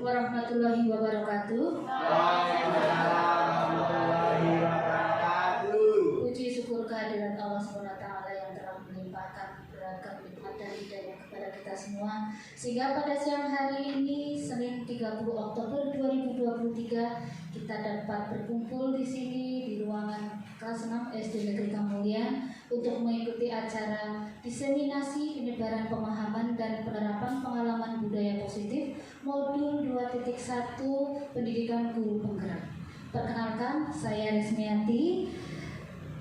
warahmatullahi wabarakatuh. Puji syukur kehadirat Allah SWT yang telah melimpahkan beragam nikmat dan hidayah kepada kita semua, sehingga pada siang hari ini Senin 30 Oktober 2023 kita dapat berkumpul di sini di ruangan kelas 6 SD Negeri Kamulyan untuk mengikuti acara diseminasi penyebaran pemahaman dan penerapan pengalaman budaya positif modul 2.1 pendidikan guru penggerak. Perkenalkan, saya Resmiati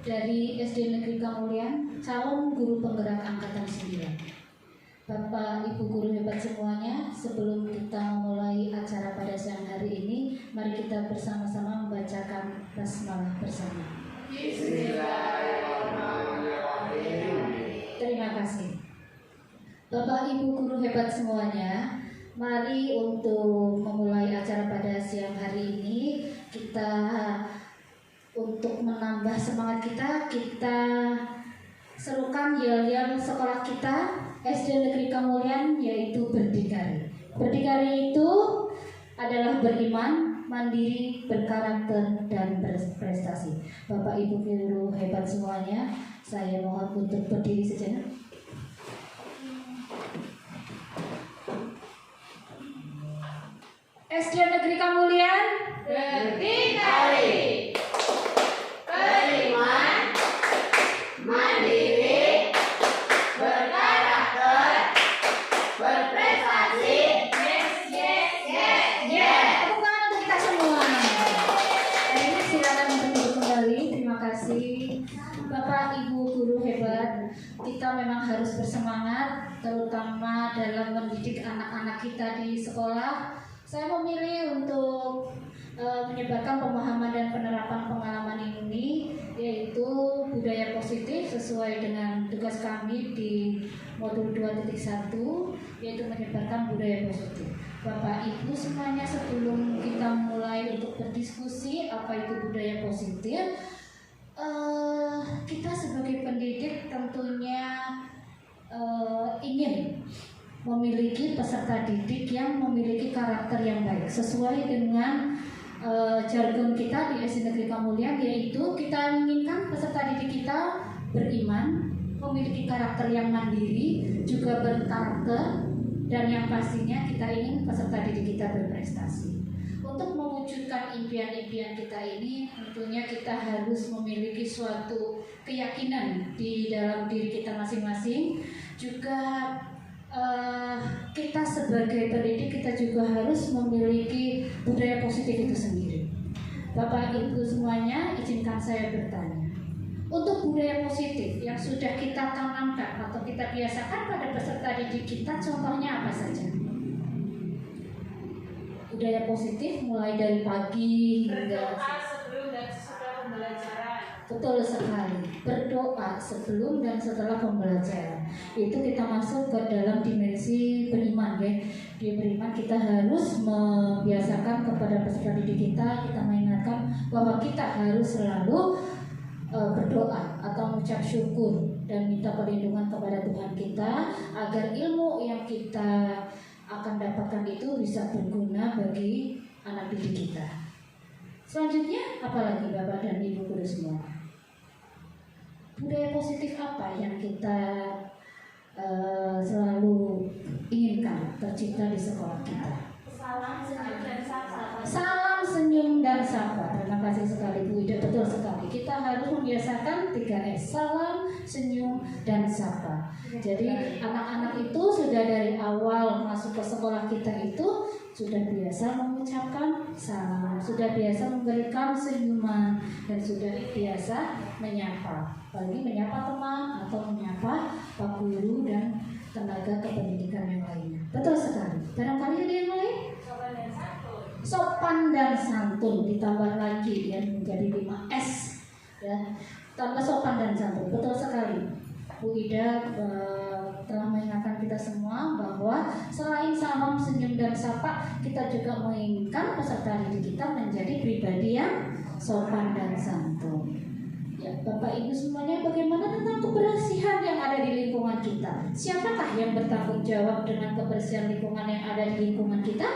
dari SD Negeri Kamulyan, calon guru penggerak angkatan 9. Bapak Ibu guru hebat semuanya, sebelum kita memulai acara pada siang hari ini, mari kita bersama-sama membacakan basmalah bersama. Bismillahirrahmanirrahim. Terima kasih. Bapak Ibu guru hebat semuanya, mari untuk memulai acara pada siang hari ini, kita untuk menambah semangat kita serukan yel-yel sekolah kita SD Negeri Kamulyan, yaitu berdikari. Berdikari itu adalah beriman, mandiri, berkarakter, dan berprestasi. Bapak Ibu guru hebat semuanya, saya mohon untuk berdiri sejenak. SD Negeri Kamulyan berdikari, beriman, mandiri, berkarakter, berprestasi. Yes. Tepuk tangan untuk kita semua. Hari ini silakan untuk duduk kembali. Terima kasih Bapak Ibu guru hebat. Kita memang harus bersemangat, terutama dalam mendidik anak-anak kita di sekolah. Saya memilih untuk menyebarkan pemahaman dan penerapan pengalaman ini, yaitu budaya positif sesuai dengan tugas kami di modul 2.1, yaitu menyebarkan budaya positif. Bapak Ibu semuanya, sebelum kita mulai untuk berdiskusi apa itu budaya positif, kita sebagai pendidik tentunya ingin memiliki peserta didik yang memiliki karakter yang baik sesuai dengan jargon kita di SD Negeri Kamulyan, yaitu kita inginkan peserta didik kita beriman, memiliki karakter yang mandiri, juga berkarakter, dan yang pastinya kita ingin peserta didik kita berprestasi. Untuk mewujudkan impian-impian kita ini, tentunya kita harus memiliki suatu keyakinan di dalam diri kita masing-masing. Juga kita sebagai pendidik kita juga harus memiliki budaya positif itu sendiri. Bapak Ibu semuanya, izinkan saya bertanya, untuk budaya positif yang sudah kita tanamkan atau kita biasakan pada peserta didik kita, contohnya apa saja? Budaya positif mulai dari pagi hingga sebelum dan setelah pembelajaran. Betul sekali, berdoa sebelum dan setelah pembelajaran. Itu kita masuk ke dalam dimensi beriman, ya. Di beriman kita harus membiasakan kepada peserta didik kita mengingatkan bahwa kita harus selalu berdoa atau mengucap syukur dan minta perlindungan kepada Tuhan kita agar ilmu yang kita akan dapatkan itu bisa berguna bagi anak didik kita. Selanjutnya, apalagi Bapak dan Ibu guru semua? Budaya positif apa yang kita selalu inginkan tercipta di sekolah kita? Salam, senyum, dan sapa. Salam, senyum, dan sapa. Terima kasih sekali Bu Ida, betul sekali. Kita harus membiasakan 3S, salam, senyum, dan sapa. Jadi anak-anak itu sudah dari awal masuk ke sekolah kita itu sudah biasa mengucapkan salam, sudah biasa memberikan senyuman, dan sudah biasa menyapa, apalagi menyapa teman atau menyapa Pak Guru dan tenaga kependidikan yang lainnya. Betul sekali. Barangkali ada yang lain? Sopan dan santun ditambah lagi ya menjadi 5S ya, tambah sopan dan santun. Betul sekali. Bu Ida telah mengingatkan kita semua bahwa selain salam, senyum, dan sapa, kita juga menginginkan peserta didik kita menjadi pribadi yang sopan dan santun. Ya, Bapak Ibu semuanya, bagaimana tentang kebersihan yang ada di lingkungan kita? Siapakah yang bertanggung jawab dengan kebersihan lingkungan yang ada di lingkungan kita?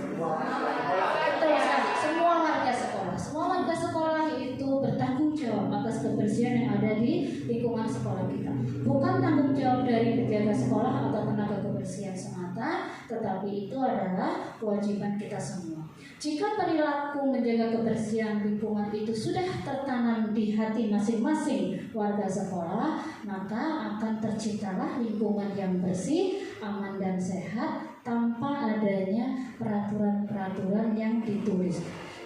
Betul sekali, semua warga sekolah. Semua warga sekolah itu bertanggung jawab atas kebersihan yang ada di lingkungan sekolah kita. Bukan tanggung jawab dari penjaga sekolah atau tenaga kebersihan semata, tetapi itu adalah kewajiban kita semua. Jika perilaku menjaga kebersihan lingkungan itu sudah tertanam di hati masing-masing warga sekolah, maka akan terciptalah lingkungan yang bersih, aman dan sehat tanpa adanya peraturan-peraturan yang ditulis.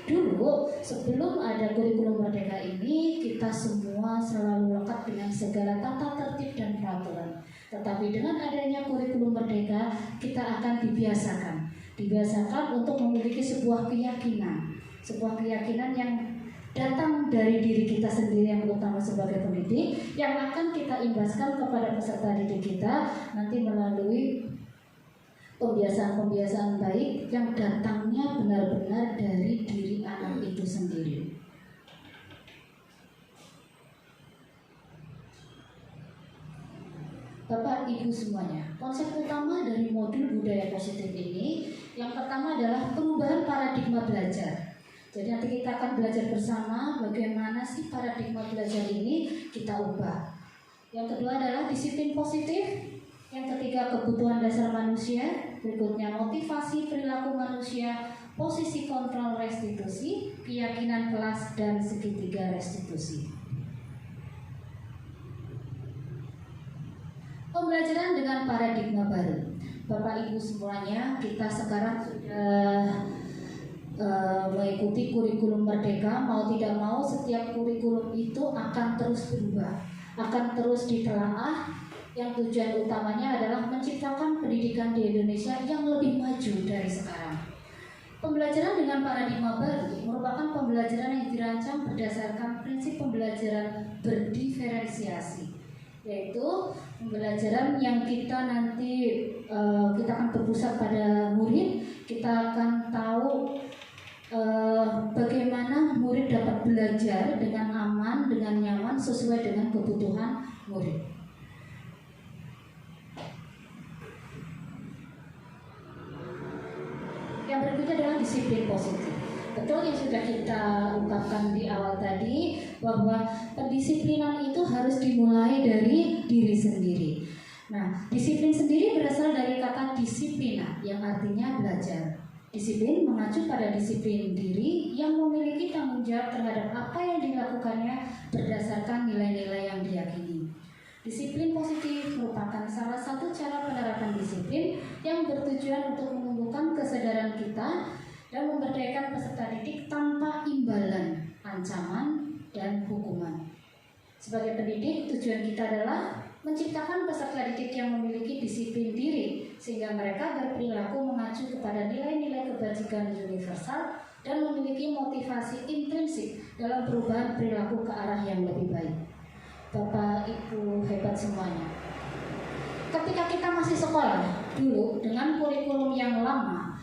Dulu sebelum ada kurikulum merdeka ini, kita semua selalu lekat dengan segala tata tertib dan peraturan. Tetapi dengan adanya kurikulum merdeka, kita akan dibiasakan untuk memiliki sebuah keyakinan yang datang dari diri kita sendiri yang terutama sebagai pendidik, yang akan kita imbaskan kepada peserta didik kita nanti melalui pembiasaan-pembiasaan baik yang datangnya benar-benar dari diri anak itu sendiri. Bapak Ibu semuanya, konsep utama dari modul budaya positif ini yang pertama adalah perubahan paradigma belajar. Jadi nanti kita akan belajar bersama bagaimana sih paradigma belajar ini kita ubah. Yang kedua adalah disiplin positif. Yang ketiga kebutuhan dasar manusia. Berikutnya motivasi perilaku manusia, posisi kontrol restitusi, keyakinan kelas, dan segitiga restitusi. Pembelajaran dengan paradigma baru. Bapak Ibu semuanya, kita sekarang sudah mengikuti kurikulum merdeka. Mau tidak mau setiap kurikulum itu akan terus berubah, akan terus ditelaah. Yang tujuan utamanya adalah menciptakan pendidikan di Indonesia yang lebih maju dari sekarang. Pembelajaran dengan paradigma baru merupakan pembelajaran yang dirancang berdasarkan prinsip pembelajaran berdiferensiasi, yaitu pembelajaran yang kita nanti kita akan berpusat pada murid. Kita akan tahu bagaimana murid dapat belajar dengan aman, dengan nyaman, sesuai dengan kebutuhan murid. Yang berikutnya adalah disiplin positif. Betul yang sudah kita ungkapkan di awal tadi, bahwa pendisiplinan itu harus dimulai dari diri sendiri. Nah, disiplin sendiri berasal dari kata disiplina, yang artinya belajar. Disiplin mengacu pada disiplin diri yang memiliki tanggung jawab terhadap apa yang dilakukannya berdasarkan nilai-nilai yang diyakini. Disiplin positif merupakan salah satu cara penerapan disiplin yang bertujuan untuk menumbuhkan kesadaran kita dan memberdayakan peserta didik tanpa imbalan, ancaman, dan hukuman. Sebagai pendidik, tujuan kita adalah menciptakan peserta didik yang memiliki disiplin diri sehingga mereka berperilaku mengacu kepada nilai-nilai kebajikan universal dan memiliki motivasi intrinsik dalam perubahan perilaku ke arah yang lebih baik. Bapak Ibu hebat semuanya. Ketika kita masih sekolah dulu dengan kurikulum yang lama,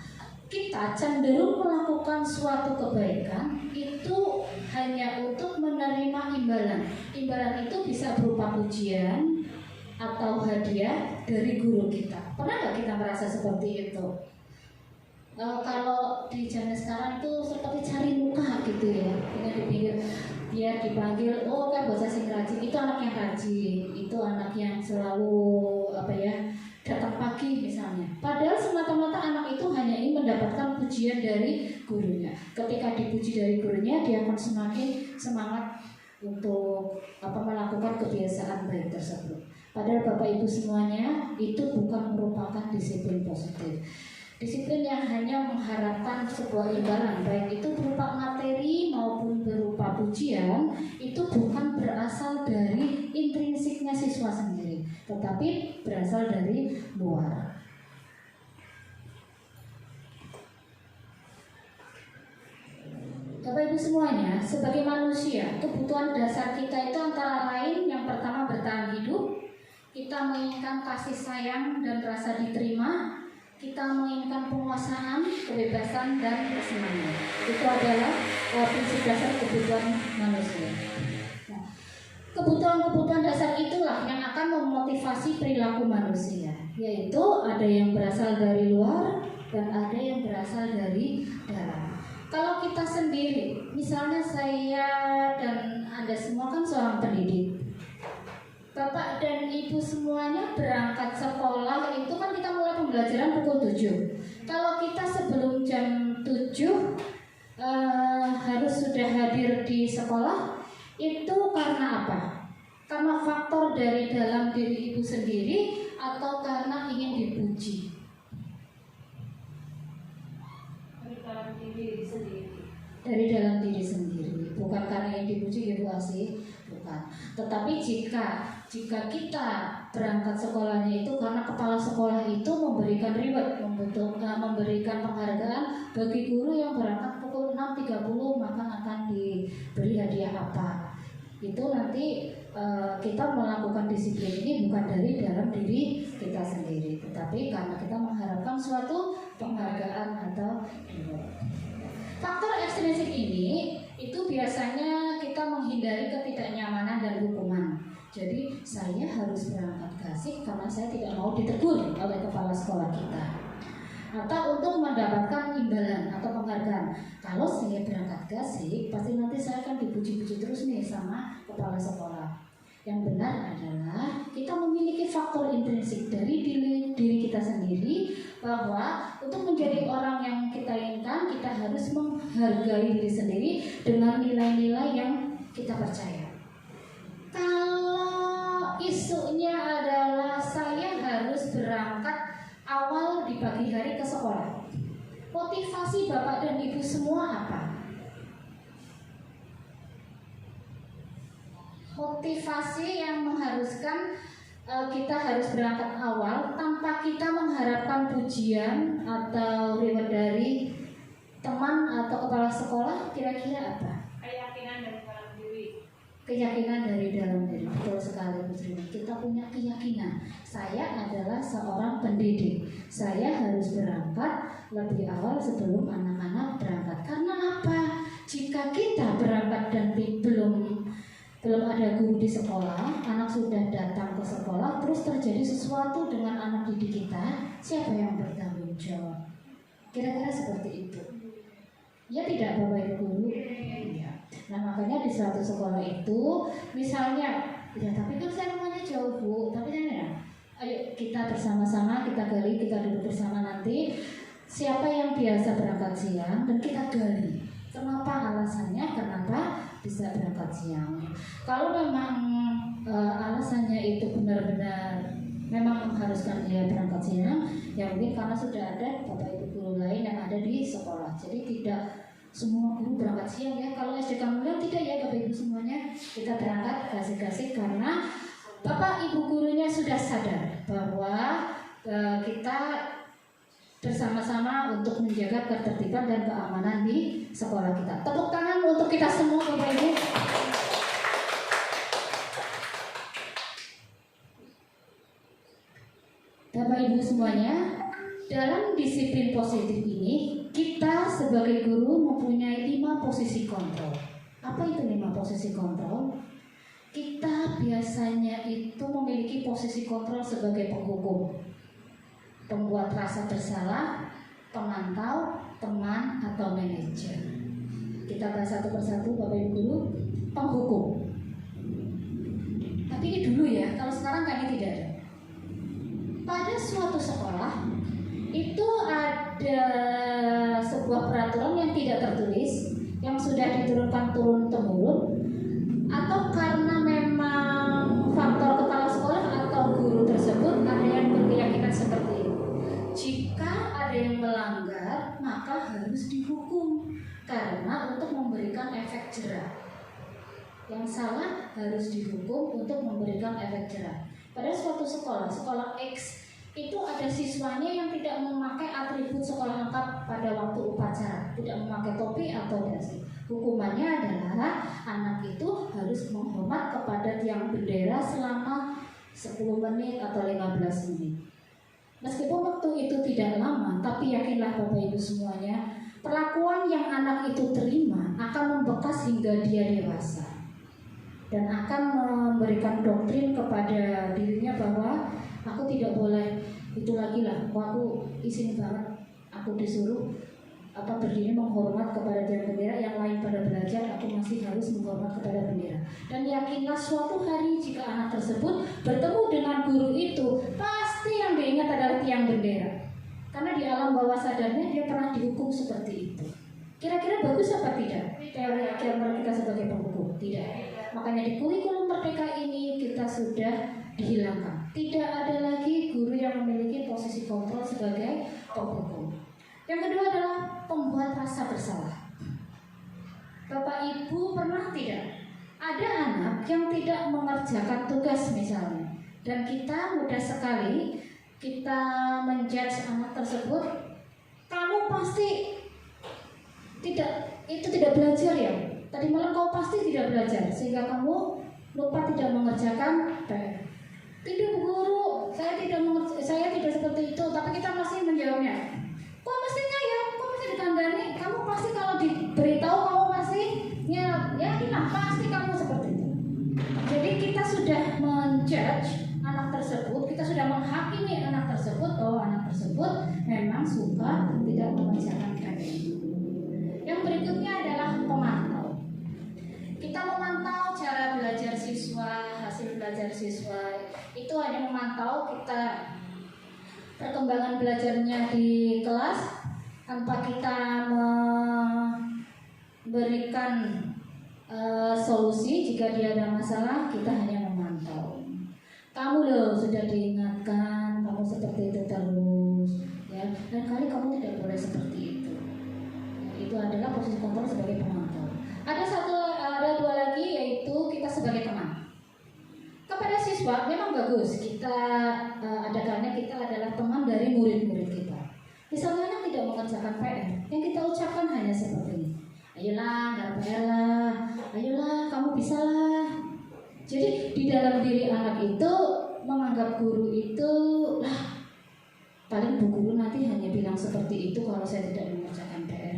kita cenderung melakukan suatu kebaikan itu hanya untuk menerima imbalan. Imbalan itu bisa berupa pujian atau hadiah dari guru kita. Pernah nggak kita merasa seperti itu? Kalau di zaman sekarang itu seperti cari muka gitu ya, dengan dipikir biar dipanggil, oh kan bocah sing rajin, itu anak yang rajin, itu anak yang selalu datang pagi misalnya. Padahal semata-mata anak itu hanya ingin mendapatkan pujian dari gurunya. Ketika dipuji dari gurunya, dia akan semakin semangat untuk melakukan kebiasaan baik tersebut. Padahal Bapak Ibu semuanya, itu bukan merupakan disiplin positif. Disiplin yang hanya mengharapkan sebuah imbalan, baik itu berupa materi maupun berupa pujian, itu bukan berasal dari intrinsiknya siswa sendiri, tetapi berasal dari luar. Bapak Ibu semuanya, sebagai manusia, kebutuhan dasar kita itu antara lain yang pertama bertahan hidup, kita menginginkan kasih sayang dan rasa diterima, kita menginginkan penguasaan, kebebasan, dan kesenangan. Itu adalah prinsip dasar kebutuhan manusia. Nah, kebutuhan-kebutuhan dasar itulah yang akan memotivasi perilaku manusia, yaitu ada yang berasal dari luar dan ada yang berasal dari dalam. Kalau kita sendiri, misalnya saya dan Anda semua kan seorang pendidik, Bapak dan Ibu semuanya berangkat sekolah itu kan kita mulai pembelajaran pukul 7. Kalau kita sebelum jam 7 harus sudah hadir di sekolah, itu karena apa? Karena faktor dari dalam diri Ibu sendiri atau karena ingin dipuji? Dari dalam diri sendiri. Dari dalam diri sendiri, bukan karena yang dipuji Ibu Asih, bukan. Tetapi jika kita berangkat sekolahnya itu karena kepala sekolah itu memberikan reward, memberikan penghargaan bagi guru yang berangkat pukul 6.30, maka akan diberi hadiah apa. Itu nanti kita melakukan disiplin ini bukan dari dalam diri kita sendiri, tetapi karena kita mengharapkan suatu penghargaan atau reward. Faktor ekstrinsik ini itu biasanya kita menghindari ketidaknyamanan dan hukuman. Jadi saya harus berangkat gasik karena saya tidak mau ditegur oleh kepala sekolah kita, atau untuk mendapatkan imbalan atau penghargaan. Kalau saya berangkat gasik, pasti nanti saya akan dipuji-puji terus nih sama kepala sekolah. Yang benar adalah kita memiliki faktor intrinsik dari diri kita sendiri, bahwa untuk menjadi orang yang kita inginkan, kita harus menghargai diri sendiri dengan nilai-nilai yang kita percaya. Kalau isunya adalah saya harus berangkat awal di pagi hari ke sekolah, motivasi Bapak dan Ibu semua apa? Motivasi yang mengharuskan kita harus berangkat awal tanpa kita mengharapkan pujian atau reward dari teman atau kepala sekolah, kira-kira apa? Keyakinan dari dalam diri. Keyakinan dari dalam diri, betul sekali Bu Sri. Kita punya keyakinan, saya adalah seorang pendidik, saya harus berangkat lebih awal sebelum anak-anak berangkat. Karena apa? Jika kita berangkat dan belum ada guru di sekolah, anak sudah datang ke sekolah, terus terjadi sesuatu dengan anak didik kita, siapa yang bertanggung jawab? Kira-kira seperti itu. Ya tidak, Bapak Ibu guru? Ya. Nah makanya di suatu sekolah itu, misalnya, ya tapi kan saya rumahnya jauh Bu, tapi kan ya, ayo kita bersama-sama, kita gali, kita duduk bersama nanti, siapa yang biasa berangkat siang, dan kita gali. Kenapa alasannya, kenapa bisa berangkat siang? Kalau memang alasannya itu benar-benar memang mengharuskan dia berangkat siang, ya mungkin karena sudah ada Bapak Ibu guru lain yang ada di sekolah. Jadi tidak semua guru berangkat siang ya. Kalau SDK Mulia tidak ya Bapak Ibu semuanya, kita berangkat kasih-kasih karena Bapak Ibu gurunya sudah sadar bahwa kita bersama-sama untuk menjaga ketertiban dan keamanan di sekolah kita. Tepuk tangan untuk kita semua Bapak Ibu. Bapak Ibu semuanya, dalam disiplin positif ini kita sebagai guru mempunyai 5 posisi kontrol. Apa itu 5 posisi kontrol? Kita biasanya itu memiliki posisi kontrol sebagai penghukum, pembuat rasa bersalah, pemantau, teman, atau manajer. Kita bahas satu persatu Bapak Ibu guru. Penghukum. Tapi ini dulu ya, kalau sekarang kayaknya tidak ada. Pada suatu sekolah itu ada sebuah peraturan yang tidak tertulis, yang sudah diturunkan turun-temurun, atau karena memang faktor kepala sekolah atau guru tersebut ada yang berkeyakinan seperti itu. Jika ada yang melanggar, maka harus dihukum karena untuk memberikan efek jerah. Yang salah harus dihukum untuk memberikan efek jerah. Pada suatu sekolah, sekolah X itu ada siswanya yang tidak memakai atribut sekolah lengkap pada waktu upacara, tidak memakai topi atau dasi. Hukumannya adalah anak itu harus menghormat kepada tiang bendera selama 10 menit atau 15 menit. Meskipun waktu itu tidak lama, tapi yakinlah Bapak Ibu semuanya, perlakuan yang anak itu terima akan membekas hingga dia dewasa dan akan memberikan doktrin kepada dirinya bahwa aku tidak boleh itu lagi lah, aku izin banget, aku disuruh berdiri menghormat kepada tiang bendera, yang lain pada belajar, aku masih harus menghormat kepada bendera. Dan yakinlah suatu hari jika anak tersebut bertemu dengan guru itu, pasti yang diingat adalah tiang bendera. Karena di alam bawah sadarnya dia pernah dihukum seperti itu. Kira-kira bagus apa tidak teori agama kita sebagai penghukum? Tidak. Makanya di kurikulum Merdeka ini kita sudah dihilangkan. Tidak ada lagi guru yang memiliki posisi kontrol sebagai penghukum. Yang kedua adalah pembuat rasa bersalah. Bapak Ibu pernah tidak ada anak yang tidak mengerjakan tugas misalnya, dan kita mudah sekali kita menjudge anak tersebut, kamu pasti tidak belajar ya. Tadi malam kau pasti tidak belajar sehingga kamu lupa tidak mengerjakan PR. Tidak Bu Guru, saya tidak seperti itu, tapi kita masih menjawabnya. Kok mestinya ya, kok mesti dikandani? Kamu pasti kalau diberitahu kamu pasti ya pasti kamu seperti itu. Jadi kita sudah menjudge anak tersebut, kita sudah menghakimi anak tersebut bahwa anak tersebut memang suka tidak mengerjakan PR. Yang berikutnya adalah pemantau. Kita memantau cara belajar siswa, hasil belajar siswa. Itu hanya memantau kita perkembangan belajarnya di kelas tanpa kita memberikan solusi jika dia ada masalah. Kita hanya memantau. Kamu loh sudah diingatkan, kamu seperti itu terus, ya. Dan kali kamu tidak boleh seperti itu. Itu adalah posisi kontrol sebagai pemantau. Ada dua lagi, yaitu kita sebagai teman. Kepada siswa memang bagus kita adakannya, kita adalah teman dari murid-murid kita. Misalnya anak tidak mengerjakan PR, yang kita ucapkan hanya seperti ini. Ayolah, nggak PR lah. Ayolah, kamu bisa lah. Jadi di dalam diri anak itu menganggap guru itu paling Bu Guru nanti hanya bilang seperti itu kalau saya tidak mengerjakan PR.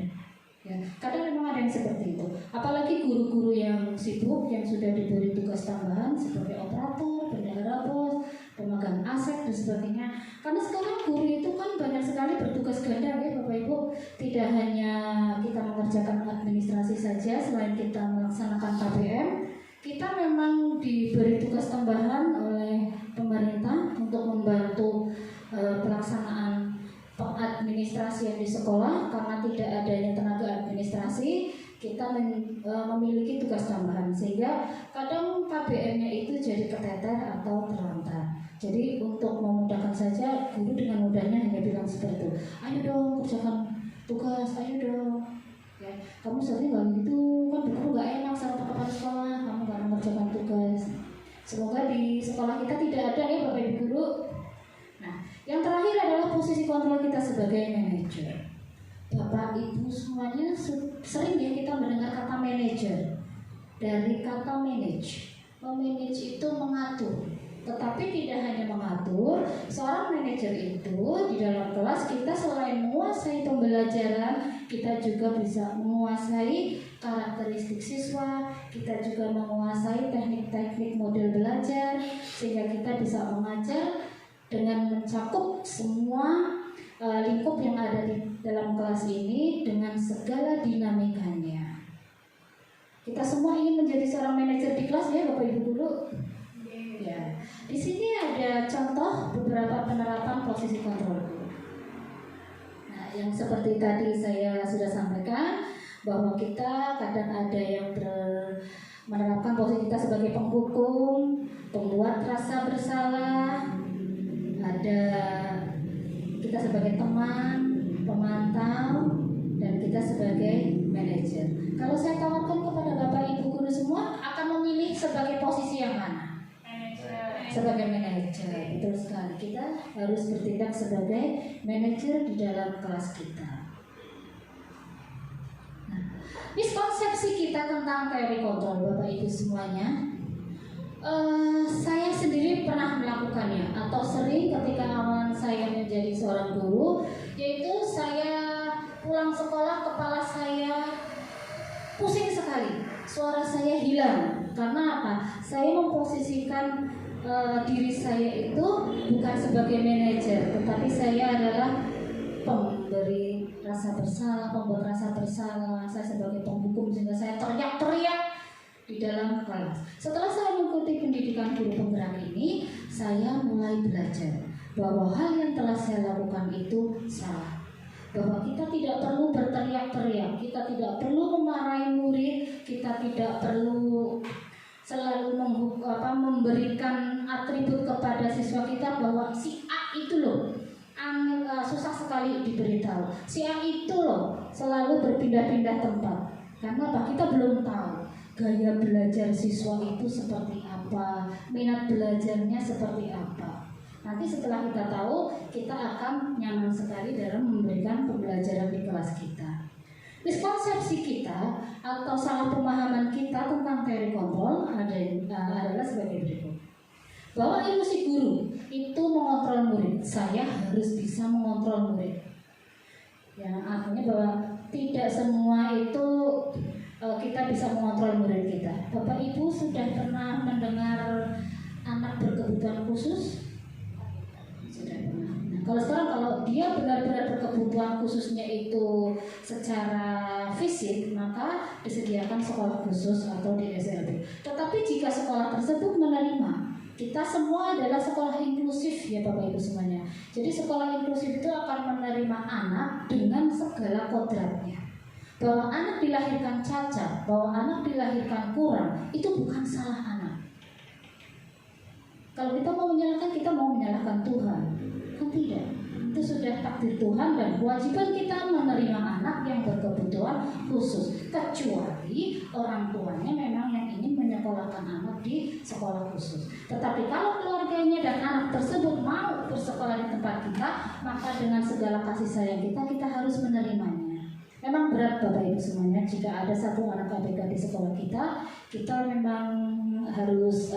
Ya, kadang memang ada yang seperti itu. Apalagi guru-guru yang sibuk, yang sudah diberi tugas tambahan seperti operator, bendahara pos, pemegang aset dan sebagainya. Karena sekarang guru itu kan banyak sekali bertugas ganda ya Bapak Ibu. Tidak hanya kita mengerjakan administrasi saja, selain kita melaksanakan KBM, kita memang diberi tugas tambahan oleh pemerintah untuk membantu pelaksanaan administrasi yang di sekolah. Karena tidak adanya tenaga administrasi, kita memiliki tugas tambahan, sehingga kadang KBM-nya itu jadi keteter atau terlantar. Jadi untuk memudahkan saja, guru dengan mudahnya hanya bilang seperti itu, ayo dong kerjakan tugas, ayo dong ya. Kamu sering nggak gitu kan, guru nggak enak sama kepala sekolah, kamu nggak mengerjakan tugas. Semoga di sekolah kita tidak ada ya Bapak Ibu Guru. Yang terakhir adalah posisi kontrol kita sebagai manajer. Bapak Ibu semuanya sering ya kita mendengar kata manajer. Dari kata manage. Memanage itu mengatur. Tetapi tidak hanya mengatur, seorang manajer itu di dalam kelas kita selain menguasai pembelajaran, kita juga bisa menguasai karakteristik siswa, kita juga menguasai teknik-teknik model belajar, sehingga kita bisa mengajar dengan mencakup semua lingkup yang ada di dalam kelas ini dengan segala dinamikanya. Kita semua ingin menjadi seorang manajer di kelas ya Bapak Ibu Guru. Ya, di sini ada contoh beberapa penerapan posisi kontrol. Nah, yang seperti tadi saya sudah sampaikan bahwa kita kadang ada yang menerapkan posisi kita sebagai penghukum, pembuat rasa bersalah. Ada kita sebagai teman, pemantau, dan kita sebagai manajer. Kalau saya tawarkan kepada Bapak Ibu Guru semua, akan memilih sebagai posisi yang mana? Manajer. Sebagai manajer, betul sekali. Kita harus bertindak sebagai manajer di dalam kelas kita. Nah, miskonsepsi kita tentang teori kontrol Bapak Ibu semuanya. Saya sendiri pernah melakukannya atau sering ketika awal saya menjadi seorang guru, yaitu saya pulang sekolah kepala saya pusing sekali, suara saya hilang. Karena apa? Saya memposisikan diri saya itu bukan sebagai manajer, tetapi saya adalah pemberi bersalah, membuat rasa bersalah. Saya sebagai penghukum sehingga saya teriak-teriak di dalam kelas. Setelah saya mengikuti pendidikan guru penggerak ini, saya mulai belajar bahwa hal yang telah saya lakukan itu salah. Bahwa kita tidak perlu berteriak-teriak, kita tidak perlu memarahi murid, kita tidak perlu selalu memberikan atribut kepada siswa kita bahwa si A itu loh susah sekali diberitahu, si A itu loh selalu berpindah-pindah tempat. Karena apa? Kita belum tahu gaya belajar siswa itu seperti apa, minat belajarnya seperti apa. Nanti setelah kita tahu, kita akan nyaman sekali dalam memberikan pembelajaran di kelas kita. Miskonsepsi kita atau salah pemahaman kita tentang teori kontrol adalah sebagai berikut. Bahwa ilusi guru itu mengontrol murid. Saya harus bisa mengontrol murid. Ya, artinya bahwa tidak semua itu kita bisa mengontrol murid kita. Bapak Ibu sudah pernah mendengar anak berkebutuhan khusus? Sudah pernah. Nah, kalau dia benar-benar berkebutuhan khususnya itu secara fisik, maka disediakan sekolah khusus atau di SLB. Tetapi jika sekolah tersebut menerima, kita semua adalah sekolah inklusif ya Bapak Ibu semuanya. Jadi sekolah inklusif itu akan menerima anak dengan segala kodratnya. Bahwa anak dilahirkan cacat, bahwa anak dilahirkan kurang, itu bukan salah anak. Kalau kita mau menyalahkan Tuhan, kan tidak. Itu sudah takdir Tuhan dan kewajiban kita menerima anak yang berkebutuhan khusus, kecuali orang tuanya memang yang ingin menyekolahkan anak di sekolah khusus. Tetapi kalau keluarganya dan anak tersebut mau bersekolah di tempat kita, maka dengan segala kasih sayang kita harus menerimanya. Memang berat Bapak Ibu semuanya jika ada satu anak ABK di sekolah kita memang harus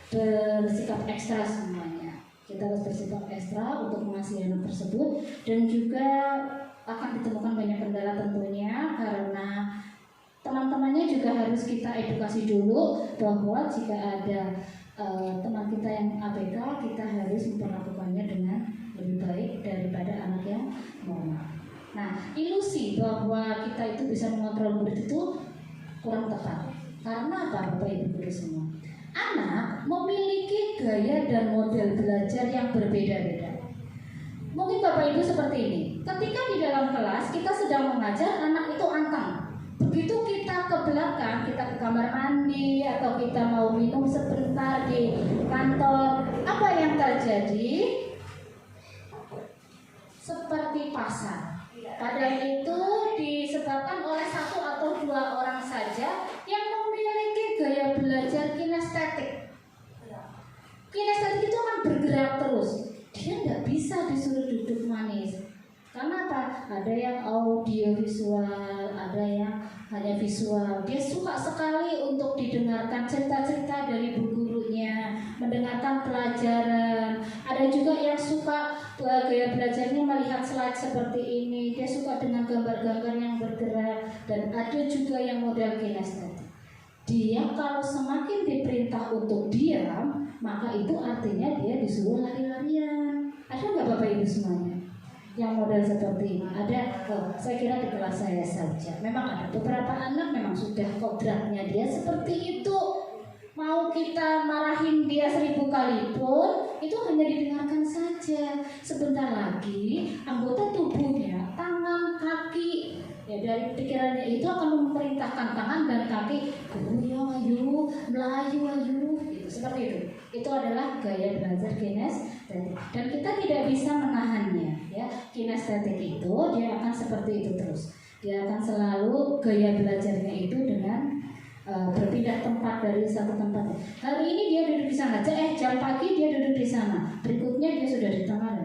bersikap ekstra semuanya. Kita harus bersikap ekstra untuk mengasihi anak tersebut, dan juga akan ditemukan banyak kendala tentunya karena teman-temannya juga harus kita edukasi dulu bahwa jika ada teman kita yang ABK, kita harus memperlakukannya dengan lebih baik daripada anak yang normal. Nah, ilusi bahwa kita itu bisa mengontrol murid itu kurang tepat. Karena apa Bapak Ibu guru semua? Anak memiliki gaya dan model belajar yang berbeda-beda. Mungkin Bapak Ibu seperti ini. Ketika di dalam kelas kita sedang mengajar, anak itu antang. Begitu kita ke belakang, kita ke kamar mandi atau kita mau minum sebentar di kantor, apa yang terjadi? Seperti pasar. Padahal itu disebabkan oleh satu atau dua orang saja yang memiliki gaya belajar kinestetik. Kinestetik itu akan bergerak terus. Dia nggak bisa disuruh duduk manis. Karena apa? Ada yang audio visual, ada yang hanya visual. Dia suka sekali untuk didengarkan cerita-cerita dari bu gurunya, mendengarkan pelajaran. Ada juga yang suka gaya belajarnya melihat slide seperti ini. Dia suka dengan gambar-gambar yang bergerak. Dan ada juga yang model kinestetik. Dia kalau semakin diperintah untuk diam, maka itu artinya dia disuruh lari-larian. Ada nggak Bapak Ibu semuanya yang model seperti ini? Ada. Saya kira di kelas saya saja. Memang ada beberapa anak memang sudah kodratnya dia seperti itu. Mau kita marahin dia 1000 kali pun itu hanya didengarkan saja. Sebentar lagi anggota tubuhnya, tangan, kaki, ya dari pikirannya itu akan memerintahkan tangan dan kaki, goyang ayo, melayu ayo, gitu, seperti itu. Itu adalah gaya belajar kinestetik dan kita tidak bisa menahannya. Ya, kinestetik itu dia akan seperti itu terus. Dia akan selalu gaya belajarnya itu dengan berpindah tempat dari satu tempat. Hari ini dia duduk di sana, jam pagi dia duduk di sana, berikutnya dia sudah di tengah.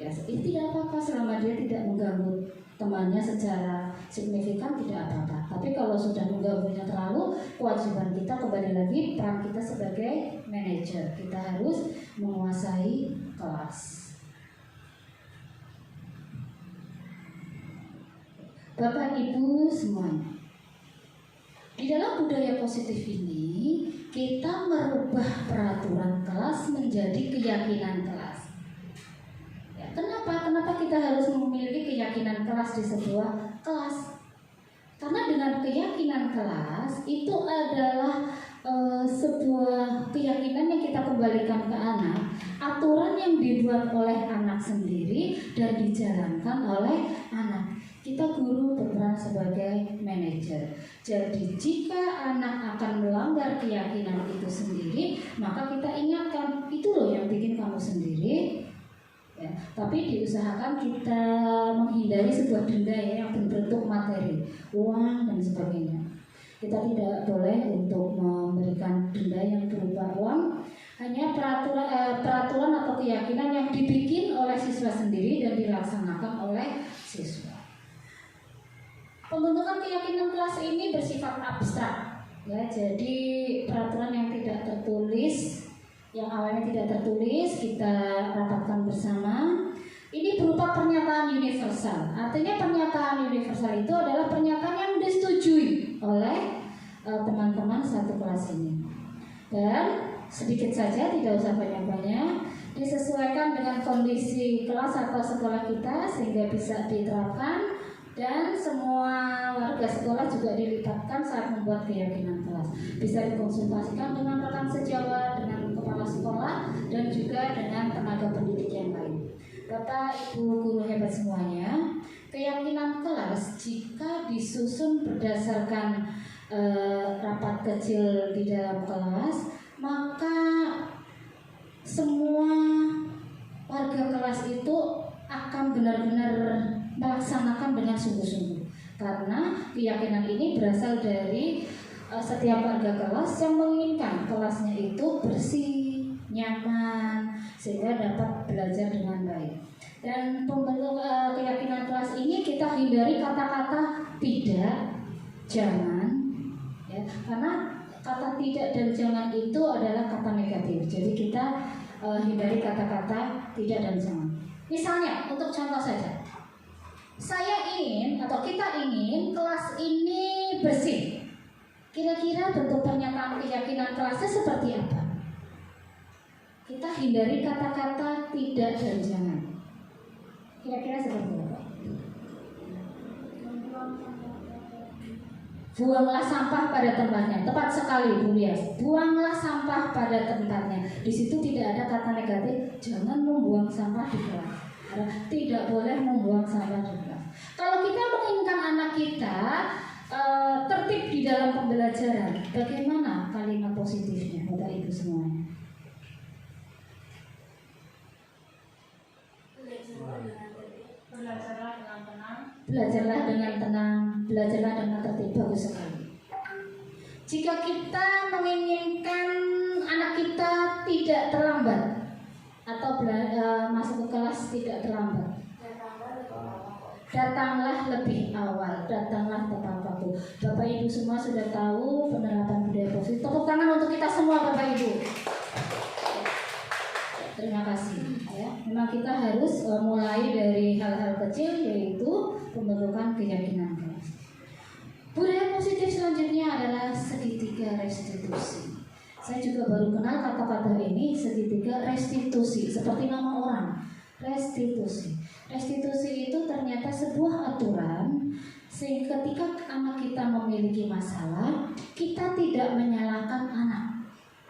Ya, itu tidak apa-apa selama dia tidak mengganggu temannya secara signifikan, tidak apa-apa. Tapi kalau sudah mengganggunya terlalu, kewajiban kita kembali lagi peran kita sebagai manajer. Kita harus menguasai kelas. Bapak Ibu semuanya, di dalam budaya positif ini kita merubah peraturan kelas menjadi keyakinan kelas. Ya, kenapa kenapa kita harus memiliki keyakinan kelas di sebuah kelas? Karena dengan keyakinan kelas itu adalah sebuah keyakinan yang kita kembalikan ke anak, aturan yang dibuat oleh anak sendiri dan dijalankan oleh anak. Kita guru berperan sebagai manajer. Jadi jika anak akan melanggar keyakinan itu sendiri, maka kita ingatkan, itu loh yang bikin kamu sendiri. Ya, tapi diusahakan kita menghindari sebuah denda yang berbentuk materi, uang dan sebagainya. Kita tidak boleh untuk memberikan denda yang berupa uang, hanya peraturan atau keyakinan yang dibikin oleh siswa sendiri dan dilaksanakan oleh siswa. Pembentukan keyakinan kelas ini bersifat abstrak, ya, jadi peraturan yang tidak tertulis, yang awalnya tidak tertulis kita rapatkan bersama. Ini berupa pernyataan universal. Artinya pernyataan universal itu adalah pernyataan yang disetujui oleh teman-teman satu kelas ini. Dan sedikit saja, tidak usah banyak-banyak, disesuaikan dengan kondisi kelas atau sekolah kita sehingga bisa diterapkan. Dan semua warga sekolah juga dilibatkan saat membuat keyakinan kelas. Bisa dikonsultasikan dengan rekan sejawat, dengan kepala sekolah, dan juga dengan tenaga pendidik yang lain. Bapak, Ibu, guru hebat semuanya, keyakinan kelas jika disusun berdasarkan rapat kecil di dalam kelas, maka semua warga kelas itu akan benar-benar melaksanakan dengan sungguh-sungguh, karena keyakinan ini berasal dari setiap warga kelas yang menginginkan kelasnya itu bersih, nyaman, sehingga dapat belajar dengan baik. Dan pembentuk keyakinan kelas ini kita hindari kata-kata tidak, jangan, ya, karena kata tidak dan jangan itu adalah kata negatif. Jadi kita hindari kata-kata tidak dan jangan. Misalnya, untuk contoh saja, saya ingin atau kita ingin kelas ini bersih. Kira-kira bentuk pernyataan keyakinan kelasnya seperti apa? Kita hindari kata-kata tidak dan jangan. Kira-kira seperti apa? Buanglah sampah pada tempatnya. Tepat sekali, Bu Lias. Buanglah sampah pada tempatnya. Di situ tidak ada kata negatif. Jangan membuang sampah di kelas. Tidak boleh membuang sampah di kelas. Kalau kita menginginkan anak kita tertib di dalam pembelajaran, bagaimana kalimat positifnya, Bapak Ibu semuanya? Belajarlah dengan tenang. Belajarlah dengan tenang, belajarlah dengan tertib. Bagus sekali. Jika kita menginginkan anak kita tidak terlambat atau masuk ke kelas tidak terlambat, datanglah lebih awal, datanglah tepat waktu. Bapak Ibu semua sudah tahu penerapan budaya positif. Tepuk tangan untuk kita semua, Bapak Ibu. Terima kasih. Ya, memang kita harus mulai dari hal-hal kecil, yaitu pembentukan keyakinan kelas. Budaya positif selanjutnya adalah segitiga restitusi. Saya juga baru kenal kata-kata ini, segitiga restitusi, seperti nama orang, restitusi. Restitusi itu ternyata sebuah aturan sehingga ketika anak kita memiliki masalah, kita tidak menyalahkan anak,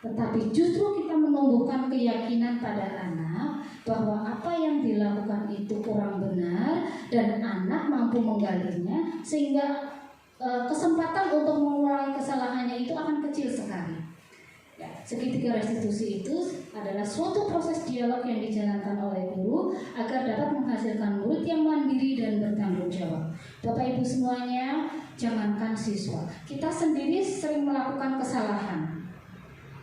tetapi justru kita menumbuhkan keyakinan pada anak bahwa apa yang dilakukan itu kurang benar dan anak mampu menggalinya, sehingga kesempatan untuk mengulangi kesalahannya itu akan kecil sekali. Ya, segitiga restitusi itu adalah suatu proses dialog yang dijalankan oleh guru agar dapat menghasilkan murid yang mandiri dan bertanggung jawab. Bapak Ibu semuanya, jangankan siswa, kita sendiri sering melakukan kesalahan.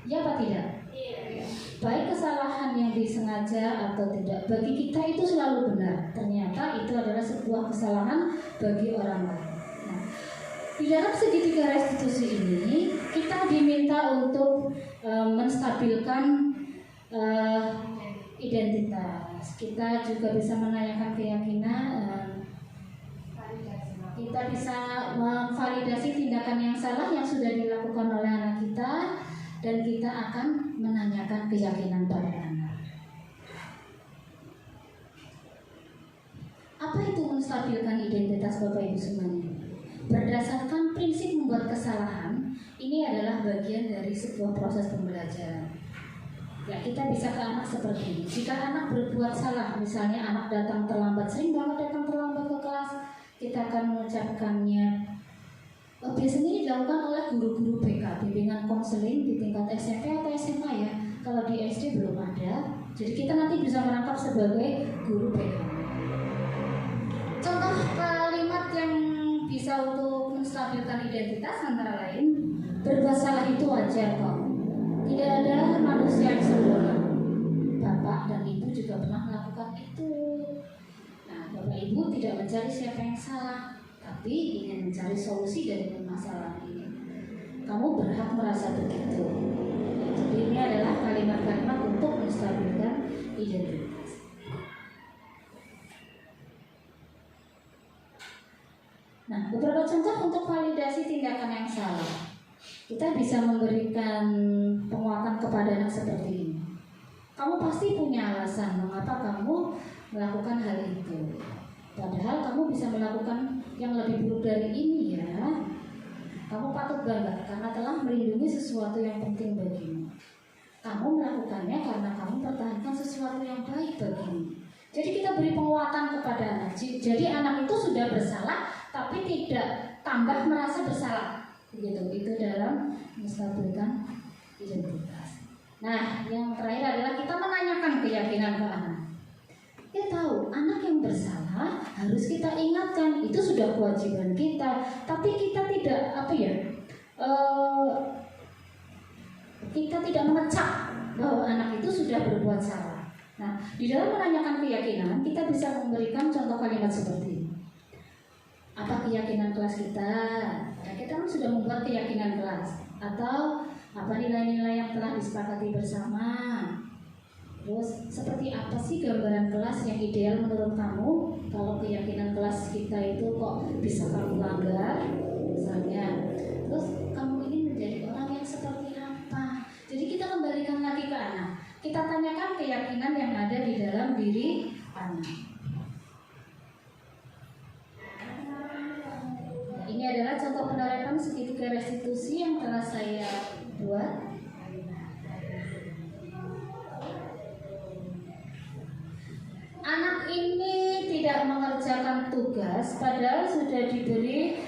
Ya apa tidak? Iya. Baik kesalahan yang disengaja atau tidak, bagi kita itu selalu benar. Ternyata itu adalah sebuah kesalahan bagi orang lain. Nah, di dalam segitiga restitusi ini kita diminta untuk menstabilkan identitas. Kita juga bisa menanyakan keyakinan. Kita bisa memvalidasi tindakan yang salah yang sudah dilakukan oleh anak kita, dan kita akan menanyakan keyakinan pada anak. menstabilkan identitas Bapak Ibu semuanya. Berdasarkan prinsip membuat kesalahan, ini adalah bagian dari sebuah proses pembelajaran. Ya, kita bisa ke anak seperti ini. Jika anak berbuat salah, misalnya anak datang terlambat, sering banget datang terlambat ke kelas, kita akan mengucapkannya. Biasanya ini dilakukan oleh guru-guru BK, bimbingan konseling di tingkat SMP atau SMA ya. Kalau di SD belum ada, jadi kita nanti bisa merangkap sebagai guru BK. Contoh kalimat yang bisa untuk menstabilkan identitas antara lain, berbuat salah itu wajar kok. Tidak ada manusia yang sempurna. Bapak dan Ibu juga pernah melakukan itu. Nah, Bapak Ibu tidak mencari siapa yang salah, tapi ingin mencari solusi dari masalah ini. Kamu berhak merasa begitu. Jadi ini adalah kalimat-kalimat untuk menstabilkan identitas. Nah, beberapa contoh untuk validasi tindakan yang salah. Kita bisa memberikan penguatan kepada anak seperti ini. Kamu pasti punya alasan mengapa kamu melakukan hal itu. Padahal kamu bisa melakukan yang lebih buruk dari ini ya. Kamu patut bangga karena telah melindungi sesuatu yang penting bagimu. Kamu melakukannya karena kamu pertahankan sesuatu yang baik bagimu. Jadi kita beri penguatan kepada anak. Jadi anak itu sudah bersalah, tapi tidak tambah merasa bersalah. Begitu, itu dalam menstabilkan identitas. Nah, yang terakhir adalah kita menanyakan keyakinan ke anak. Kita tahu anak yang bersalah harus kita ingatkan, itu sudah kewajiban kita. Tapi kita tidak kita tidak mengecap bahwa anak itu sudah berbuat salah. Nah, di dalam menanyakan keyakinan kita bisa memberikan contoh kalimat seperti ini. Apa keyakinan kelas kita? Nah, kita kan sudah membuat keyakinan kelas. Atau apa nilai-nilai yang telah disepakati bersama? Terus seperti apa sih gambaran kelas yang ideal menurut kamu? Kalau keyakinan kelas kita itu kok bisa kamu langgar, misalnya. Terus kamu ingin menjadi orang yang seperti apa? Jadi kita kembalikan lagi ke anak. Kita tanyakan keyakinan yang ada di dalam diri anak. Ini adalah contoh penerapan segitiga restitusi yang telah saya buat. Anak ini tidak mengerjakan tugas, padahal sudah diberi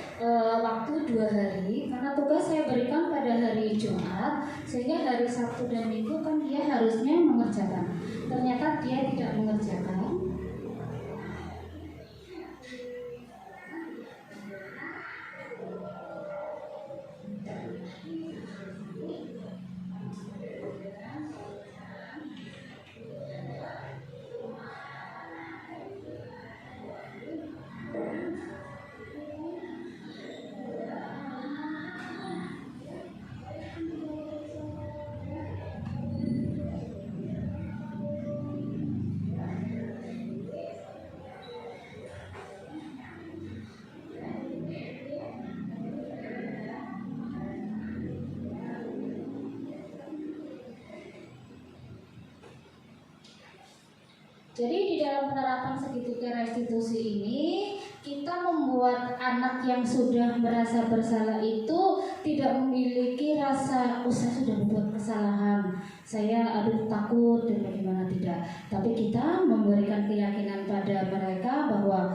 waktu 2 hari. Karena tugas saya berikan pada hari Jumat, sehingga hari Sabtu dan Minggu kan dia harusnya mengerjakan. Ternyata dia tidak mengerjakan. Jadi di dalam penerapan segitiga restitusi ini kita membuat anak yang sudah merasa bersalah itu tidak memiliki rasa saya sudah membuat kesalahan, saya takut dan bagaimana tidak. Tapi kita memberikan keyakinan pada mereka bahwa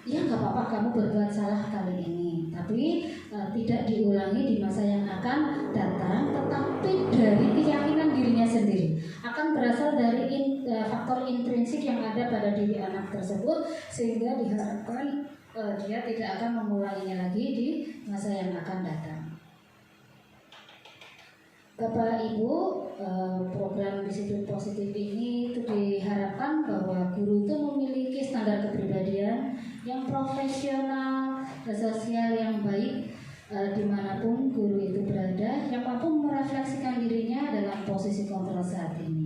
ya nggak apa-apa kamu berbuat salah kali ini, tapi tidak diulangi di masa yang akan datang, tetapi dari keyakinan dirinya sendiri akan berasal dari faktor intrinsik yang ada pada diri anak tersebut, sehingga diharapkan dia tidak akan mengulanginya lagi di masa yang akan datang. Bapak Ibu, program disiplin positif ini itu diharapkan bahwa guru itu memiliki standar kepribadian yang profesional, sosial yang baik dimanapun guru itu berada, yang mampu merefleksikan dirinya dalam posisi kontrol saat ini.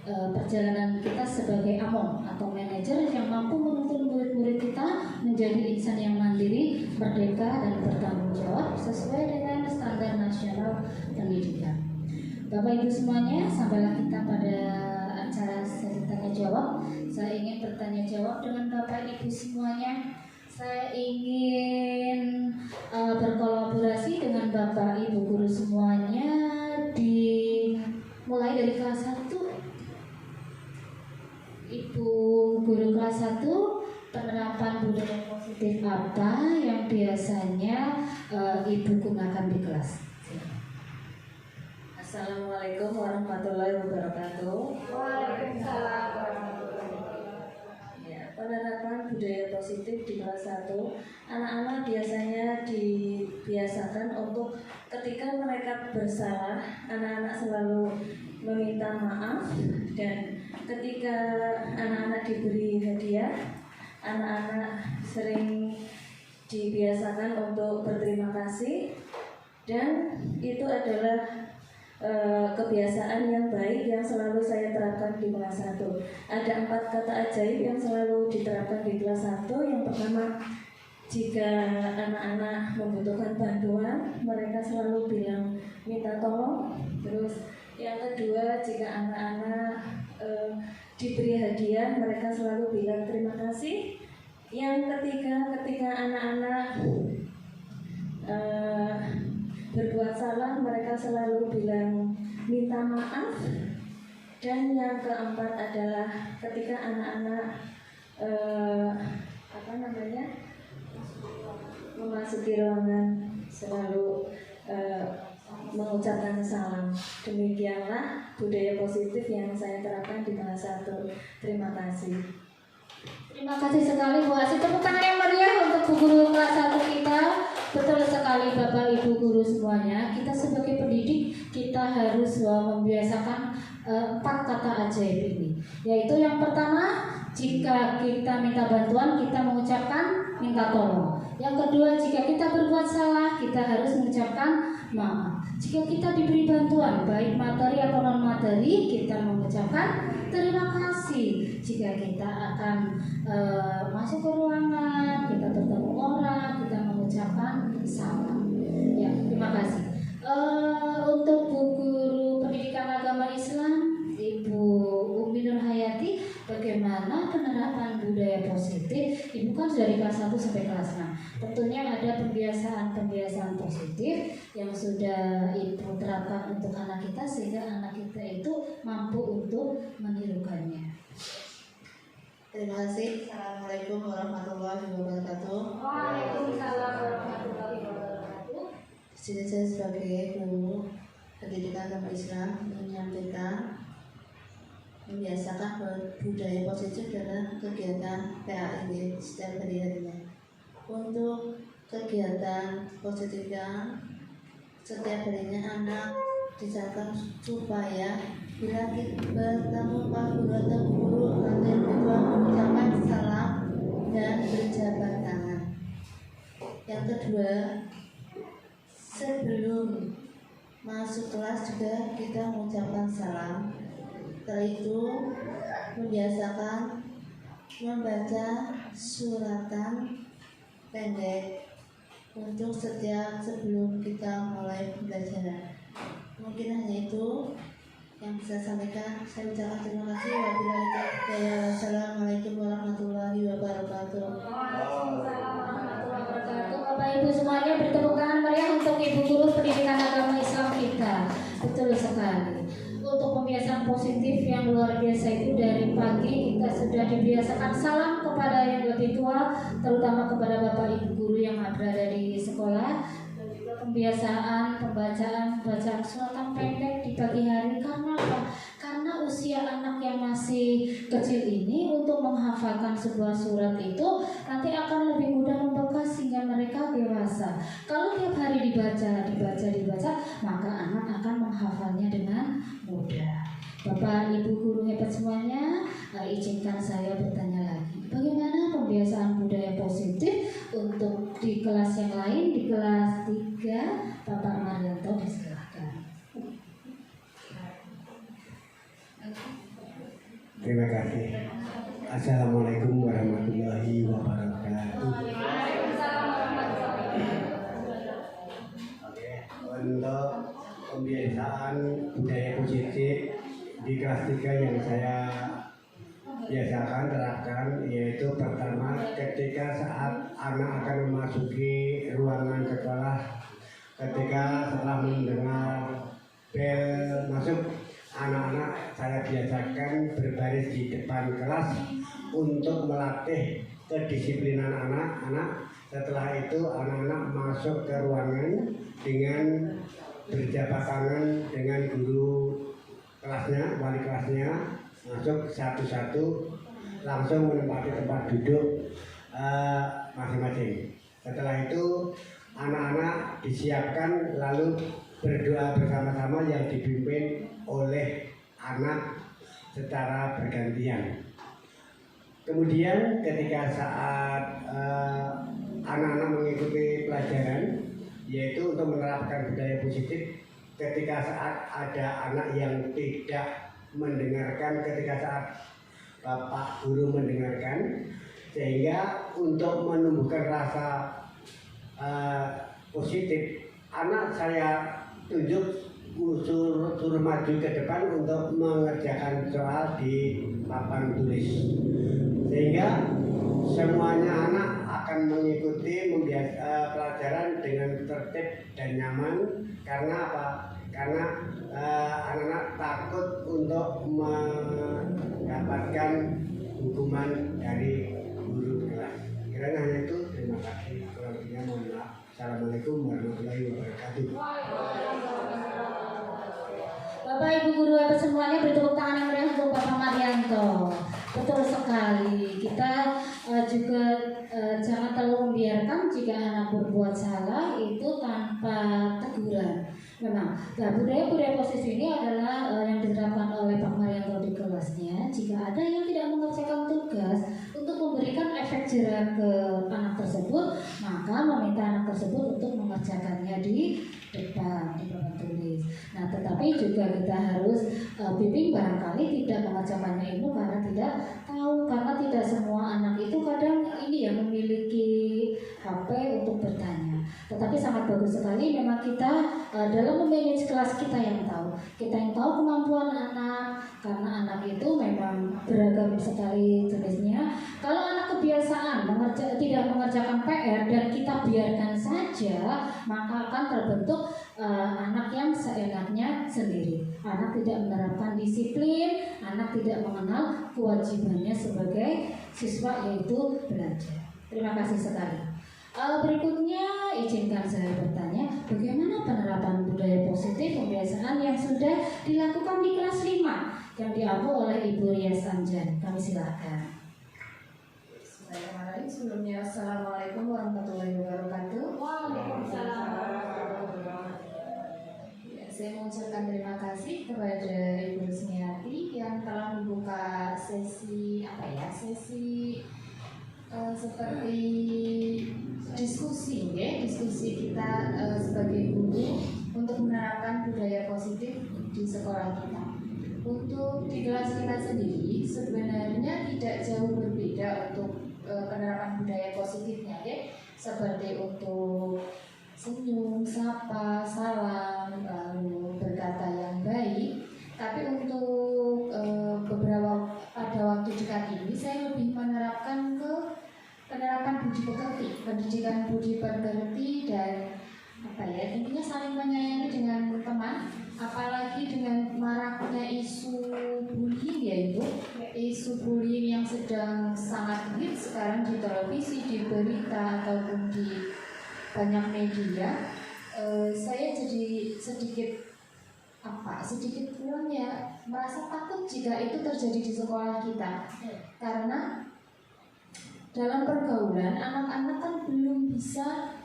Perjalanan kita sebagai among atau manajer yang mampu menuntun murid-murid kita menjadi insan yang mandiri, merdeka, dan bertanggung jawab sesuai dengan standar nasional pendidikan. Bapak Ibu semuanya, sampailah kita pada acara sesi tanya jawab. Saya ingin bertanya jawab dengan Bapak Ibu semuanya. Saya ingin berkolaborasi dengan Bapak Ibu guru semuanya mulai dari kelas 1. Ibu guru kelas 1, penerapan budaya positif apa yang biasanya Ibu gunakan di kelas? Assalamualaikum warahmatullahi wabarakatuh. Waalaikumsalam warahmatullahi wabarakatuh. Ya, penerapan budaya positif di kelas 1, anak-anak biasanya dibiasakan untuk ketika mereka bersalah, anak-anak selalu meminta maaf, dan ketika anak-anak diberi hadiah, anak-anak sering dibiasakan untuk berterima kasih, dan itu adalah kebiasaan yang baik yang selalu saya terapkan di kelas 1. Ada 4 kata ajaib yang selalu diterapkan di kelas 1. Yang pertama, jika anak-anak membutuhkan bantuan, mereka selalu bilang minta tolong. Terus yang kedua, jika anak-anak diberi hadiah, mereka selalu bilang terima kasih. Yang ketiga, ketika anak-anak berbuat salah, mereka selalu bilang minta maaf. Dan yang keempat adalah ketika anak-anak memasuki ruangan, selalu mengucapkan salam. Demikianlah budaya positif yang saya terapkan di kelas 1. Terima kasih. Terima kasih sekali Bu Asih. Tepuk tangan yang meriah untuk Bu Guru kelas 1 kita. Betul sekali Bapak Ibu guru semuanya. Kita sebagai pendidik, kita harus membiasakan 4 kata ajaib ini. Yaitu yang pertama, jika kita minta bantuan, kita mengucapkan minta tolong. Yang kedua, jika kita berbuat salah, kita harus mengucapkan maaf. Jika kita diberi bantuan, baik materi atau non materi, kita mengucapkan terima kasih. Jika kita akan masuk ke ruangan, kita bertemu orang, kita mengucapkan salam. Ya, terima kasih. Untuk Bu Guru Pendidikan Agama Islam, Ibu Umi Nurhayati, bagaimana penerapan budaya positif? Ibu kan dari kelas 1 sampai kelas 6. Tentunya ada pembiasaan positif yang sudah Ibu terapkan untuk anak kita, sehingga anak kita itu mampu untuk menirukannya. Terima kasih. Assalamualaikum warahmatullahi wabarakatuh. Waalaikumsalam warahmatullahi wabarakatuh. Di sini saya sebagai guru pendidikan agama Islam menyampaikan membiasakan budaya positif dalam kegiatan PAID setiap hari-harinya. Untuk kegiatan positifnya, setiap harinya anak disarankan supaya bila bertemu Pak Guru atau guru lantai kedua mengucapkan salam dan berjabat tangan. Yang kedua, sebelum masuk kelas juga kita mengucapkan salam. Setelah itu membiasakan membaca suratan pendek untuk setiap sebelum kita mulai pembelajaran. Mungkin hanya itu yang bisa saya sampaikan. Saya ucapkan terima kasih. Wabillahi taufiq. Wassalamualaikum warahmatullahi wabarakatuh. Waalaikumsalam warahmatullahi wabarakatuh. Bapak Ibu semuanya, bertepuk tangan meriah untuk Ibu Guru Pendidikan Agama Islam kita. Betul sekali. Untuk pembiasaan positif yang luar biasa itu, dari pagi kita sudah dibiasakan salam kepada yang lebih tua, terutama kepada Bapak Ibu guru yang berada di sekolah. Pembiasaan bacaan suratan pendek di pagi hari. Karena apa? Karena usia anak yang masih kecil ini untuk menghafalkan sebuah surat itu nanti akan lebih mudah membekas sehingga mereka dewasa. Kalau tiap hari dibaca, maka anak akan menghafalnya dengan mudah. Bapak Ibu guru hebat semuanya, izinkan saya bertanya lagi. Bagaimana pembiasaan budaya positif untuk di kelas yang lain, di kelas 3, Bapak Marianto, disilahkan. Terima kasih. Assalamualaikum warahmatullahi wabarakatuh. Oke, untuk pembiasaan budaya positif di kelas 3 yang saya biasakan terapkan, yaitu pertama ketika saat anak akan memasuki ruangan sekolah, ketika setelah mendengar bel masuk, anak-anak saya biasakan berbaris di depan kelas untuk melatih kedisiplinan anak-anak. Setelah itu anak-anak masuk ke ruangan dengan berjabat tangan dengan guru kelasnya, wali kelasnya, masuk satu-satu langsung menempati tempat duduk masing-masing. Setelah itu anak-anak disiapkan lalu berdoa bersama-sama yang dipimpin oleh anak secara bergantian. Kemudian ketika saat anak-anak mengikuti pelajaran, yaitu untuk menerapkan budaya positif, ketika saat ada anak yang tidak mendengarkan, ketika saat bapak guru mendengarkan, sehingga untuk menumbuhkan rasa positif, anak saya tunjuk suruh maju ke depan untuk mengerjakan soal di papan tulis, sehingga semuanya anak akan mengikuti pelajaran dengan tertib dan nyaman. Karena apa? Karena anak-anak takut untuk mendapatkan hukuman dari guru kelas. Kiranya hanya itu. Terima kasih. Kurang lebihnya mohon maaf. Assalamualaikum warahmatullahi wabarakatuh. Bapak Ibu guru apa semuanya, beri tepuk tangan yang meriah untuk Bapak Marianto. Betul sekali. Kita juga jangan terlalu membiarkan jika anak berbuat salah itu tanpa teguran. Memang, nah, budaya positif ini adalah yang diterapkan oleh Pak Marianto di kelasnya. Jika ada yang tidak mengerjakan tugas untuk memberikan efek jerah ke anak tersebut, maka meminta anak tersebut untuk mengerjakannya di depan di papan tulis. Nah, tetapi juga kita harus bimbing barangkali tidak mengerjakannya itu karena tidak tahu, karena tidak semua anak itu kadang ini ya memiliki HP untuk bertanya. Tetapi sangat bagus sekali memang kita dalam memanage kelas kita yang tahu kemampuan anak, karena anak itu memang beragam sekali jenisnya. Kalau anak kebiasaan tidak mengerjakan PR dan kita biarkan saja, maka akan terbentuk anak yang seenaknya sendiri. Anak tidak menerapkan disiplin, anak tidak mengenal kewajibannya sebagai siswa, yaitu belajar. Terima kasih sekali. Berikutnya izinkan saya bertanya, bagaimana penerapan budaya positif pembiasaan yang sudah dilakukan di kelas 5 yang diambil oleh Ibu Rias Anjan? Kami silakan. Bismillahirrahmanirrahim. Sebelumnya assalamualaikum warahmatullahi wabarakatuh. Waalaikumsalam. Ya, saya mengucapkan terima kasih kepada Ibu Rusmiati yang telah membuka sesi seperti diskusi kita sebagai guru untuk menerapkan budaya positif di sekolah kita. Untuk di kelas kita sendiri sebenarnya tidak jauh berbeda untuk penerapan budaya positifnya, ya, seperti untuk senyum, sapa, salam, lalu berkata yang baik. Tapi untuk pada waktu dekat ini saya lebih menerapkan ke penerapan budi pekerti, pendidikan budi pekerti, dan intinya saling menyayangi dengan teman, apalagi dengan maraknya isu bullying, yaitu isu bullying yang sedang sangat hits sekarang di televisi, di berita ataupun di banyak media. Saya jadi sedikit kurang ya, merasa takut jika itu terjadi di sekolah kita, karena dalam pergaulan anak-anak kan belum bisa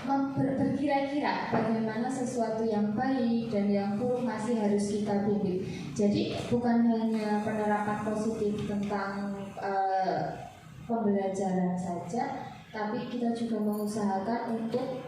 berkira-kira bagaimana sesuatu yang baik dan yang buruk, masih harus kita bimbing. Jadi bukan hanya penerapan positif tentang pembelajaran saja, tapi kita juga mengusahakan untuk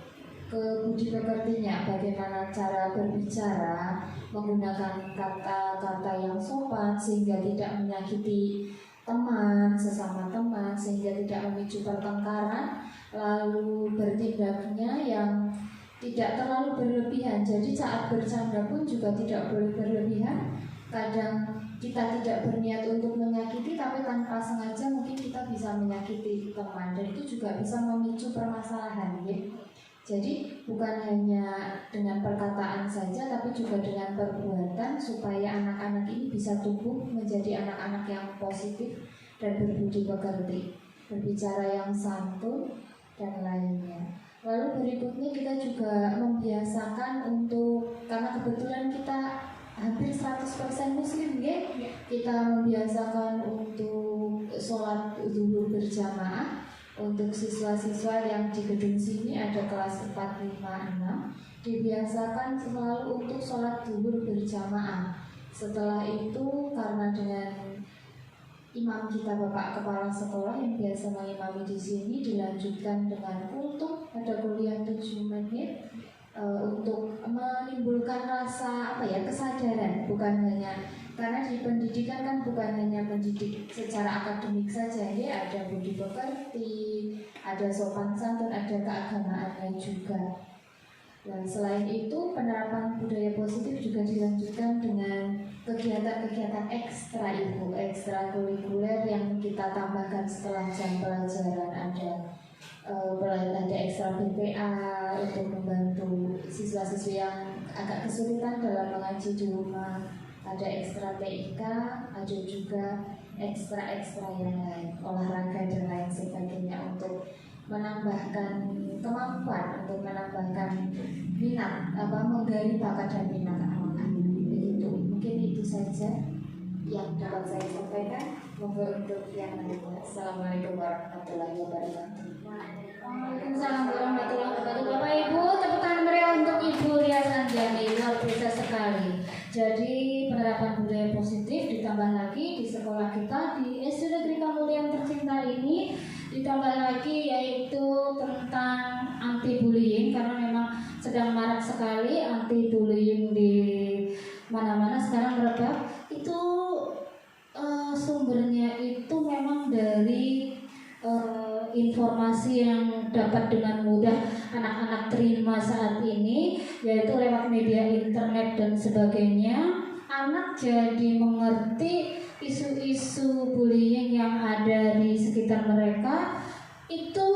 ke budi pekertinya, bagaimana cara berbicara, menggunakan kata-kata yang sopan sehingga tidak menyakiti teman, sesama teman, sehingga tidak memicu pertengkaran, lalu bertindaknya yang tidak terlalu berlebihan. Jadi saat bercanda pun juga tidak boleh berlebihan, kadang kita tidak berniat untuk menyakiti, tapi tanpa sengaja mungkin kita bisa menyakiti teman, dan itu juga bisa memicu permasalahan ya. Jadi bukan hanya dengan perkataan saja, tapi juga dengan perbuatan, supaya anak-anak ini bisa tumbuh menjadi anak-anak yang positif dan berbudi pekerti, berbicara yang santun dan lainnya. Lalu berikutnya kita juga membiasakan untuk, karena kebetulan kita hampir 100% muslim ya, kita membiasakan untuk sholat zuhur berjamaah. Untuk siswa-siswa yang di gedung sini ada kelas 4, 5, 6, dibiasakan selalu untuk sholat zuhur berjamaah. Setelah itu karena dengan imam kita Bapak Kepala Sekolah yang biasa mengimami di sini, dilanjutkan dengan kultum, ada kuliah 7 menit untuk menimbulkan rasa kesadaran, bukan hanya karena di pendidikan kan bukan hanya mendidik secara akademik saja ya, ada budi pekerti, ada sopan santun, ada keagamaannya juga. Dan selain itu penerapan budaya positif juga dilanjutkan dengan kegiatan-kegiatan ekstrakurikuler yang kita tambahkan setelah jam pelajaran. Ada ekstra BPA untuk membantu siswa-siswi yang agak kesulitan dalam mengaji di rumah, ada ekstra TIK, ada juga ekstra yang lain, olahraga dan lain sebagainya, untuk menambahkan kemampuan, untuk menambahkan minat, menggali bakat dan minat anak-anak. Begitu, mungkin itu saja yang dapat saya sampaikan. Monggo untuk yang lainnya. Assalamualaikum warahmatullahi wabarakatuh. Waalaikumsalam warahmatullahi wabarakatuh. Bapak Ibu, tepuk tangan meriah untuk Ibu Rias Anjani, luar biasa sekali. Jadi penerapan budaya positif ditambah lagi di sekolah kita di SD Negeri Kamulian tercinta ini, ditambah lagi yaitu tentang anti bullying, karena memang sedang marak sekali anti bullying di mana-mana sekarang merebak. Itu sumbernya itu memang dari informasi yang dapat dengan mudah anak-anak terima saat ini, yaitu lewat media internet dan sebagainya. Anak jadi mengerti isu-isu bullying yang ada di sekitar mereka, itu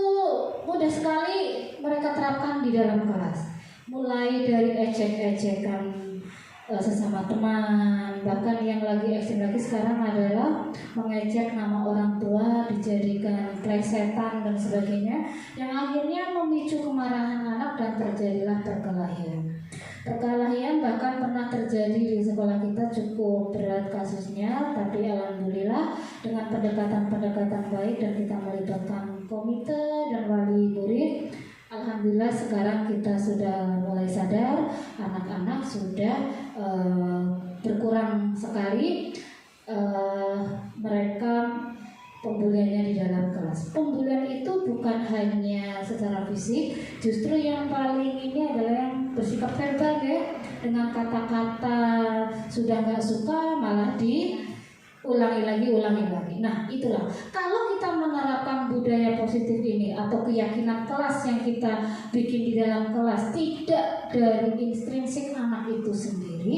mudah sekali mereka terapkan di dalam kelas, mulai dari ejek-ejekan sesama teman, bahkan yang lagi ekstrim lagi sekarang adalah mengejek nama orang tua, dijadikan plesetan dan sebagainya, yang akhirnya memicu kemarahan anak dan terjadilah perkelahian. Perkelahian bahkan pernah terjadi di sekolah kita, cukup berat kasusnya, tapi alhamdulillah dengan pendekatan-pendekatan baik dan kita melibatkan komite dan wali murid, alhamdulillah sekarang kita sudah mulai sadar, anak-anak sudah berkurang sekali mereka pembuliannya di dalam kelas. Pembulian itu bukan hanya secara fisik, justru yang paling ini adalah yang bersikap verbal ya, dengan kata-kata sudah nggak suka malah ulangi lagi. Nah itulah, kalau kita menerapkan budaya positif ini atau keyakinan kelas yang kita bikin di dalam kelas tidak dari intrinsik anak itu sendiri,